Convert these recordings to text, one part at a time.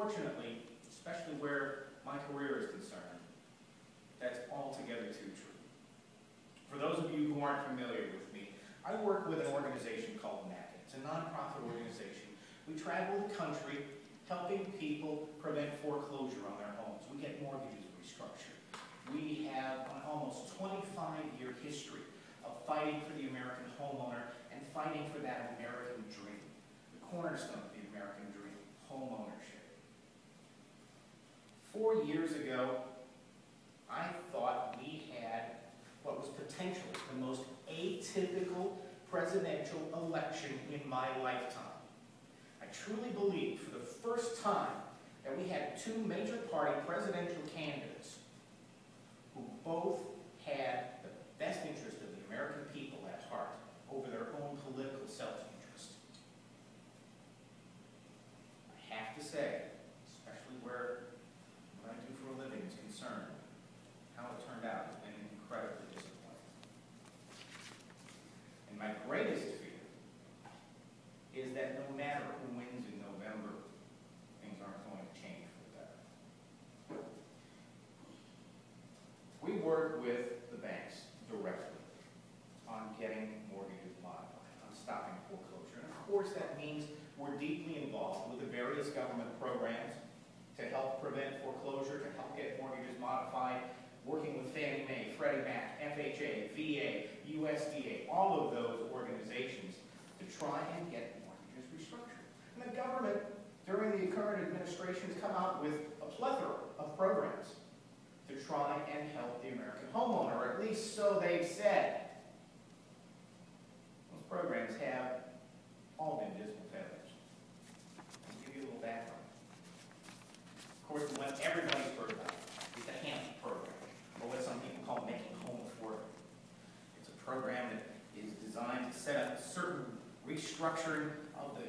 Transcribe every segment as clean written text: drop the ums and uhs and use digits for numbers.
Unfortunately, especially where my career is concerned, that's altogether too true. For those of you who aren't familiar with me, I work with an organization called NACA. It's a nonprofit organization. We travel the country helping people prevent foreclosure on their homes. We get mortgages restructured. We have an almost 25-year history of fighting for the American homeowner and fighting for that American dream, the cornerstone of the American dream, home ownership. 4 years ago, I thought we had what was potentially the most atypical presidential election in my lifetime. I truly believe for the first time that we had two major party presidential candidates who both had the best interest of the American people at heart over their own political self-interest. I have to say, especially where what I do for a living is concerned, how it turned out has been incredibly disappointing. And my greatest fear is that no matter who wins in November, things aren't going to change for the better. We work with the banks directly on getting mortgages modified, on stopping foreclosure. And of course that means we're deeply involved with the various government programs to help prevent foreclosure, to help get mortgages modified, working with Fannie Mae, Freddie Mac, FHA, VA, USDA, all of those organizations to try and get mortgages restructured. And the government, during the current administration, has come out with a plethora of programs to try and help the American homeowner, or at least so they've said. Those programs have all been dismal failures. I'll give you a little background. Of course, the one everybody's heard about is the HAMP program, or what some people call Making Home Affordable. It's a program that is designed to set up a certain restructuring of the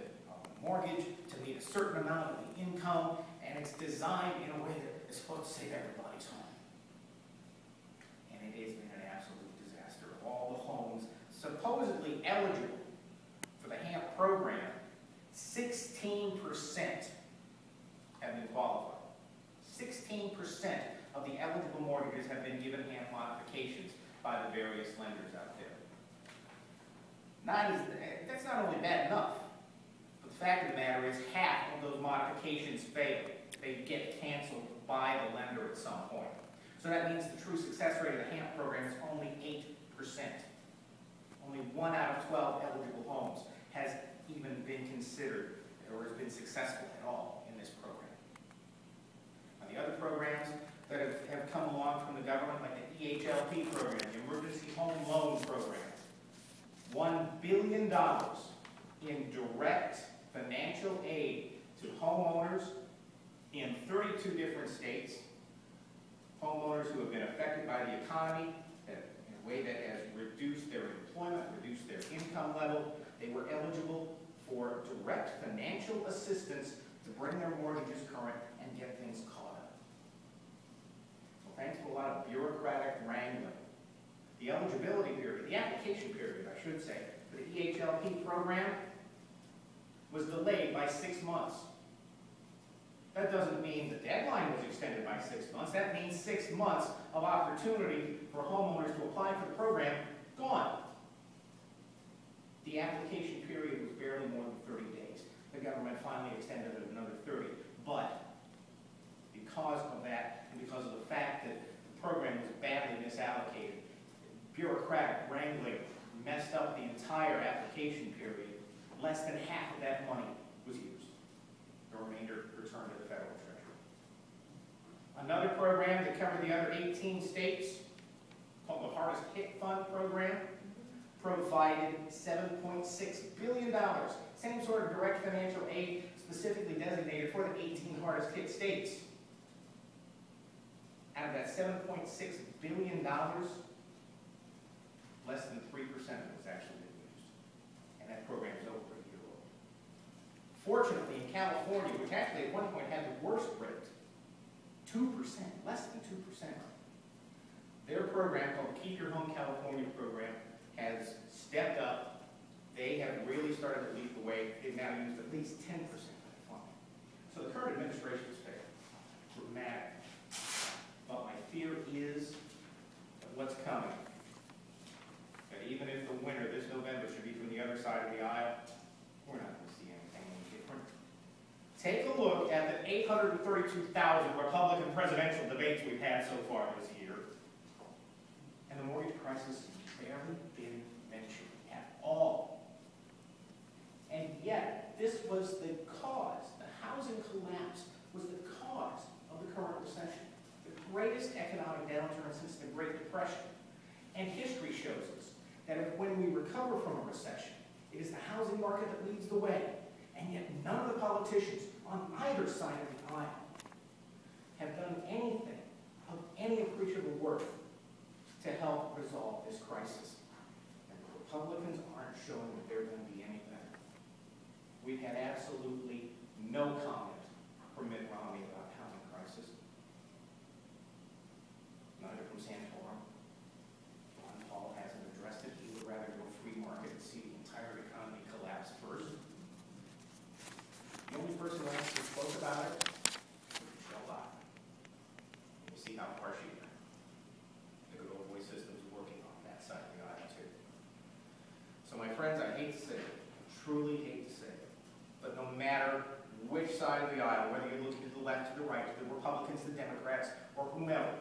mortgage to meet a certain amount of the income, and it's designed in a way that is supposed to save everybody's home. And it has been an absolute disaster. Of all the homes supposedly eligible for the HAMP program, 16% have been qualified. 16% of the eligible mortgages have been given HAMP modifications by the various lenders out there. That's not only bad enough, but the fact of the matter is half of those modifications fail. They get canceled by the lender at some point. So that means the true success rate of the HAMP program is only 8%. Only 1 out of 12 eligible homes has even been considered or has been successful at all in this program. Now, the other programs that have come along from the government, like the EHLP program, the Emergency Home Loan Program, $1 billion in direct financial aid to homeowners in 32 different states, homeowners who have been affected by the economy in a way that has reduced their employment, reduced their income level. They were eligible for direct financial assistance to bring their mortgages current and get things caught up. Well, thanks to a lot of bureaucratic wrangling, the eligibility period, the application period, I should say, for the EHLP program was delayed by 6 months. That doesn't mean the deadline was extended by 6 months. That means 6 months of opportunity for homeowners to apply for the program gone. The application period was barely more than 30 days. The government finally extended it another 30. But because of that, and because of the fact that the program was badly misallocated, bureaucratic wrangling messed up the entire application period, less than half of that money was used. The remainder returned to the federal treasury. Another program that covered the other 18 states, called the Hardest Hit Fund Program, provided $7.6 billion. Same sort of direct financial aid specifically designated for the 18 hardest hit states. Out of that $7.6 billion, less than 3% of it was actually been used. And that program is over a year old. Fortunately, in California, which actually at one point had the worst rate, 2%, less than 2%, their program called the Keep Your Home California program has stepped up. They have really started to lead the way. They've now used at least 10% of that funding. So the current administration is at the 832,000 Republican presidential debates we've had so far this year, and the mortgage crisis has barely been mentioned at all. And yet, this was the cause, the housing collapse was the cause of the current recession, the greatest economic downturn since the Great Depression. And history shows us that when we recover from a recession, it is the housing market that leads the way. And yet none of the politicians on either side of the aisle have done anything of any appreciable worth to help resolve this crisis. And the Republicans aren't showing that they're going to be any better. We've had absolutely no comment from Mitt Romney about housing crisis. Neither from Santorum. Ron Paul hasn't addressed it. He would rather go free market and see the entire economy collapse first. The only person who actually spoke about it was Michelle Bachmann. We'll see how far she went. The good old voice system is working on that side of the aisle too. So my friends, I hate to say it, truly hate to say it, but no matter which side of the aisle, whether you're looking to the left, to the right, to the Republicans, the Democrats, or whomever,